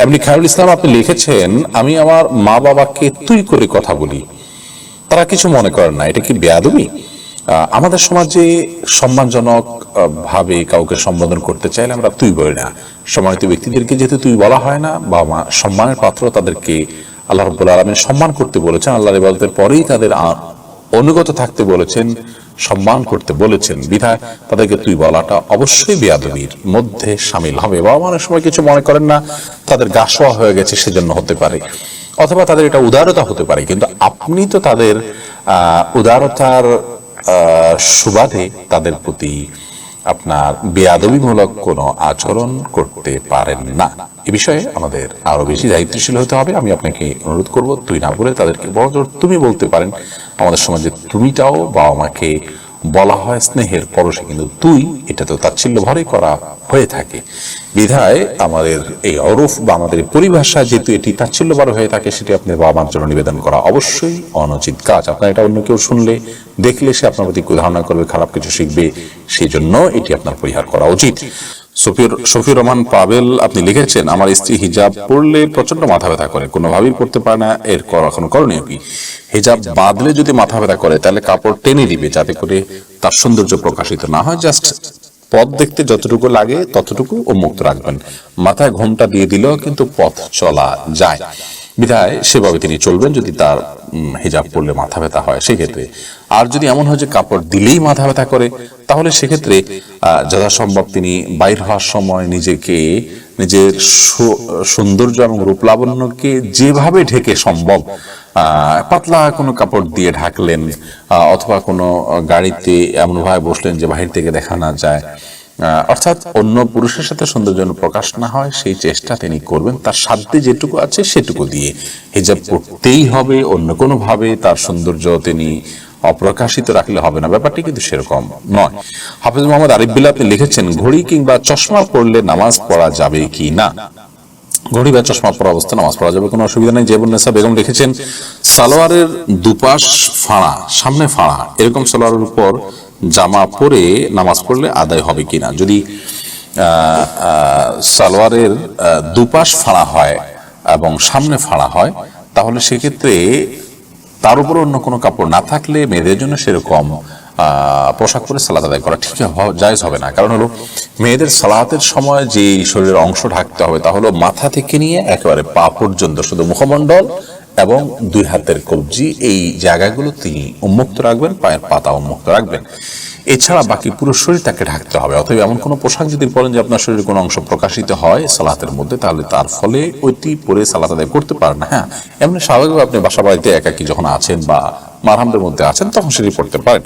এমনি খায়রুল ইসলাম আপনি লিখেছেন, আমি আমার মা বাবাকে তুই করে কথা বলি, তারা কিছু মনে করেন না, এটা কি বেয়াদবি? আমাদের সমাজে সম্মানজনক ভাবে কাউকে সম্বোধন করতে চাইলে আমরা তুই বলি না। সম্মানিত ব্যক্তিদেরকে যেহেতু তুই বলা হয় না, বা সম্মানের পাত্র, তাদেরকে আল্লাহ রাব্বুল আলামিন সম্মান করতে বলেছেন, আল্লাহর ইবাদতের পরেই তাদের অনুগত থাকতে বলেছেন, সম্মান করতে বলেছেন, বিধায় তাদেরকে তুই বলাটা অবশ্যই বেয়াদবির মধ্যে শামিল হবে। বা অনেক সময় কিছু মনে করেন না, তাদের গা শোয়া হয়ে গেছে সেজন্য হতে পারে, অথবা তাদের এটা উদারতা হতে পারে, কিন্তু আপনি তো তাদের উদারতার সুবাদে তাদের প্রতি আপনার বেয়াদবিমূলক কোনো আচরণ করতে পারেন না। এ বিষয়ে আমাদের আরো বেশি দায়িত্বশীল হতে হবে। আমি আপনাকে অনুরোধ করব, তুই না বলে তাদেরকে বড়জোর তুমি বলতে পারেন। আমাদের সমাজে তুমিটাও বাবা মাকে বলা হয় স্নেহের পরশে, কিন্তু তুই এটা তো তাচ্ছিল্য ভরে করা হয়ে থাকে, বিধায় আমাদের এই অরূপ বা আমাদের পরিভাষা যেহেতু এটি তাচ্ছিল্য ভরে হয়ে থাকে, সেটি আপনার বাবা মার জন্য নিবেদন করা অবশ্যই অনুচিত কাজ। আপনার এটা অন্য কেউ শুনলে দেখলে সে আপনার প্রতি ধারণা করবে, খারাপ কিছু শিখবে, সেই জন্য এটি আপনার পরিহার করা উচিত। সফির রহমান পাবেল আপনি লিখেছেন, আমার স্ত্রী হিজাব পরলে প্রচন্ড মাথা ব্যথা করে, কোনোভাবেই পড়তে পারে না, এর কোনো করণীয় কি? হিজাব বাঁধলে যদি মাথা ব্যথা করে তাহলে কাপড় টেনে দিবে, যাতে করে তার সৌন্দর্য প্রকাশিত না হয়। জাস্ট পথ দেখতে যতটুকু লাগে ততটুকু উন্মুক্ত রাখবেন। মাথায় ঘোমটা দিয়ে দিলেও কিন্তু পথ চলা যায়, বিধায় সেভাবে তিনি চলবেন যদি তার হিজাব পরলে মাথা ব্যথা হয় সেক্ষেত্রে। আর যদি এমন হয় যে কাপড় দিলেই মাথা ব্যথা করে, তাহলে সেক্ষেত্রে যথাসম্ভব তিনি বাইর হওয়ার সময় নিজের সৌন্দর্য এবং রূপ লাবণ্যকে যেভাবে ঢেকে সম্ভব, পাতলা কোনো কাপড় দিয়ে ঢাকলেন, অথবা কোনো গাড়িতে এমনভাবে বসলেন যে বাহির থেকে দেখা না যায়, অর্থাৎ অন্য পুরুষের সাথে সৌন্দর্য প্রকাশ না হয়, সেই চেষ্টা তিনি করবেন। তার সাধ্যে যেটুকু আছে সেটুকু দিয়ে হিজাব পড়তেই হবে, অন্য কোনো ভাবে তার সৌন্দর্য তিনি অপ্রকাশিত রাখলে হবে না, ব্যাপারটি কিন্তু সেরকম নয়। হাফেজ মোহাম্মদ আরিফ বিল্লাহ আপনি লিখেছেন, ঘড়ি কিংবা চশমা পরলে নামাজ পড়া যাবে কি না? ঘড়ি বা চশমা পরা অবস্থা নামাজ পড়া যাবে, কোনো অসুবিধা নেই। জেবুন্নেসা বেগম লিখেছেন, সালোয়ারের দুপাশ ফাড়া, সামনে ফাড়া, এরকম সালোয়ারের উপর জামা পরে নামাজ পড়লে আদায় হবে কিনা? যদি সালোয়ারের দুপাশ ফাড়া হয় এবং সামনে ফাড়া হয়, তাহলে সেক্ষেত্রে তার উপর অন্য কোনো কাপড় না থাকলে মেয়েদের জন্য সেরকম পোশাক পরে সালাত আদায় করা ঠিক জায়েজ হবে না। কারণ হলো, মেয়েদের সালাতের সময় যে শরীরের অংশ ঢাকতে হবে তা হলো মাথা থেকে নিয়ে একেবারে পা পর্যন্ত, শুধু মুখমণ্ডল এবং দুই হাতের কবজি, এই জায়গাগুলো তিনি উন্মুক্ত রাখবেন, পায়ের পাতা উন্মুক্ত রাখবেন। এছাড়া বাকি পুরো শরীর তাকে ঢাকতে হবে। অথবা এমন কোনো পোশাক যদি পরেন যে আপনার শরীরের কোনো অংশ প্রকাশিত হয় সালাতের মধ্যে, তাহলে তার ফলে ওইটি পরে সালাত আদায় করতে পারেন না। হ্যাঁ, এমনি স্বাভাবিক আপনি বাসা বাড়িতে একাকী যখন আছেন বা মারহামদের মধ্যে আছেন, তখন সেটি পড়তে পারেন।